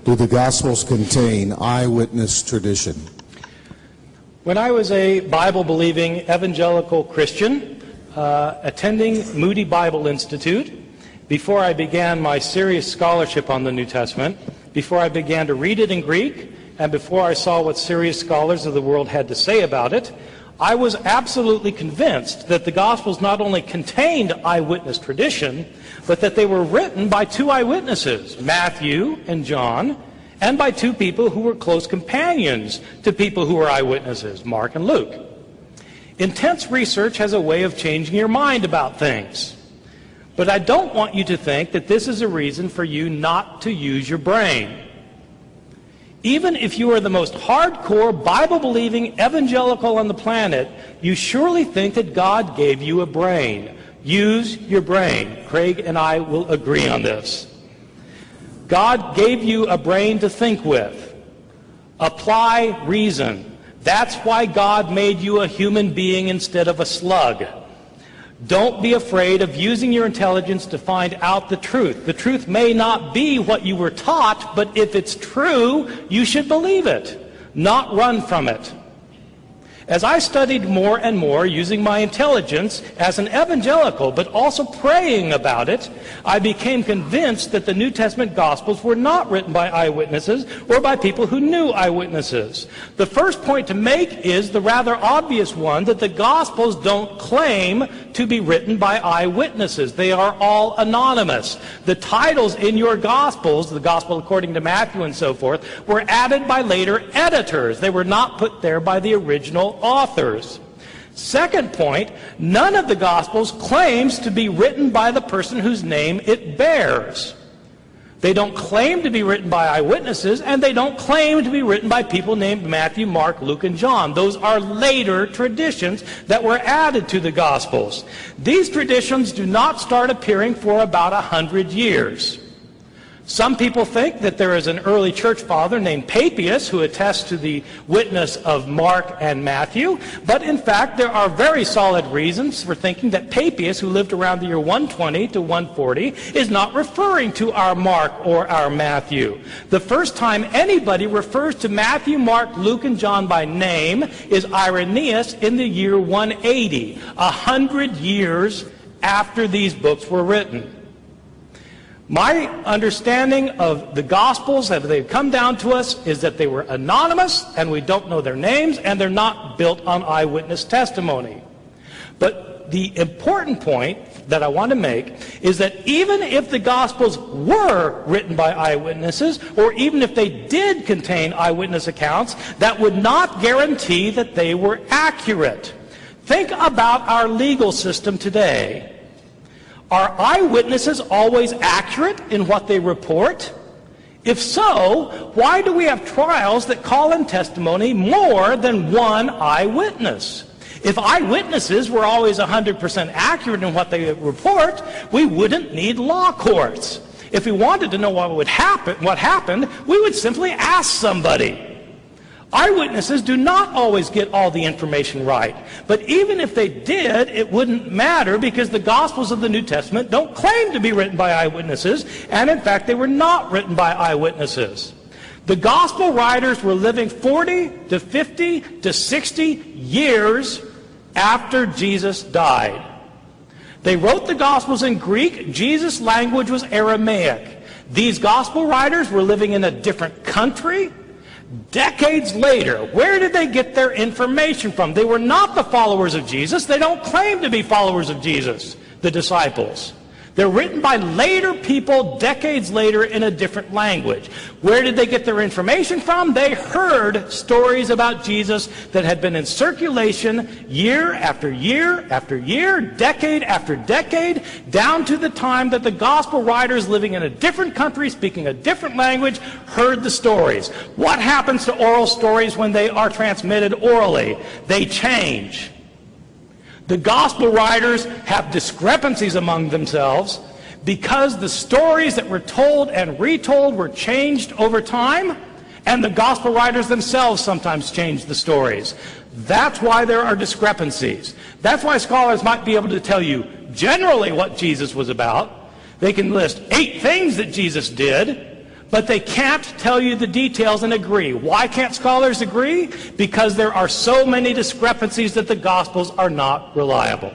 Do the Gospels contain eyewitness tradition? When I was a Bible-believing evangelical Christian attending Moody Bible Institute, before I began my serious scholarship on the New Testament, before I began to read it in Greek, and before I saw what serious scholars of the world had to say about it, I was absolutely convinced that the Gospels not only contained eyewitness tradition, but that they were written by two eyewitnesses, Matthew and John, and by two people who were close companions to people who were eyewitnesses, Mark and Luke. Intense research has a way of changing your mind about things. But I don't want you to think that this is a reason for you not to use your brain. Even if you are the most hardcore, Bible-believing evangelical on the planet, you surely think that God gave you a brain. Use your brain. Craig and I will agree on this. God gave you a brain to think with. Apply reason. That's why God made you a human being instead of a slug. Don't be afraid of using your intelligence to find out the truth. The truth may not be what you were taught, but if it's true, you should believe it, not run from it. As I studied more and more using my intelligence as an evangelical, but also praying about it, I became convinced that the New Testament Gospels were not written by eyewitnesses or by people who knew eyewitnesses. The first point to make is the rather obvious one that the Gospels don't claim to be written by eyewitnesses. They are all anonymous. The titles in your Gospels, the Gospel according to Matthew and so forth, were added by later editors. They were not put there by the original authors. Second point, none of the Gospels claims to be written by the person whose name it bears. They don't claim to be written by eyewitnesses, and they don't claim to be written by people named Matthew, Mark, Luke, and John. Those are later traditions that were added to the Gospels. These traditions do not start appearing for about 100 years. Some people think that there is an early church father named Papias who attests to the witness of Mark and Matthew, but in fact there are very solid reasons for thinking that Papias, who lived around the year 120 to 140, is not referring to our Mark or our Matthew. The first time anybody refers to Matthew, Mark, Luke, and John by name is Irenaeus in the year 180, 100 years after these books were written. My understanding of the Gospels as they've come down to us is that they were anonymous and we don't know their names and they're not built on eyewitness testimony. But the important point that I want to make is that even if the Gospels were written by eyewitnesses, or even if they did contain eyewitness accounts, that would not guarantee that they were accurate. Think about our legal system today. Are eyewitnesses always accurate in what they report? If so, why do we have trials that call in testimony more than one eyewitness? If eyewitnesses were always 100% accurate in what they report, we wouldn't need law courts. If we wanted to know what happened, we would simply ask somebody. Eyewitnesses do not always get all the information right. But even if they did, it wouldn't matter because the Gospels of the New Testament don't claim to be written by eyewitnesses, and in fact they were not written by eyewitnesses. The Gospel writers were living 40 to 50 to 60 years after Jesus died. They wrote the Gospels in Greek. Jesus' language was Aramaic. These Gospel writers were living in a different country. Decades later, where did they get their information from? They were not the followers of Jesus. They don't claim to be followers of Jesus, the disciples. They're written by later people decades later in a different language. Where did they get their information from? They heard stories about Jesus that had been in circulation year after year after year, decade after decade, down to the time that the gospel writers living in a different country, speaking a different language, heard the stories. What happens to oral stories when they are transmitted orally? They change. The gospel writers have discrepancies among themselves because the stories that were told and retold were changed over time, and the gospel writers themselves sometimes changed the stories. That's why there are discrepancies. That's why scholars might be able to tell you generally what Jesus was about. They can list 8 things that Jesus did, but they can't tell you the details and agree. Why can't scholars agree? Because there are so many discrepancies that the Gospels are not reliable.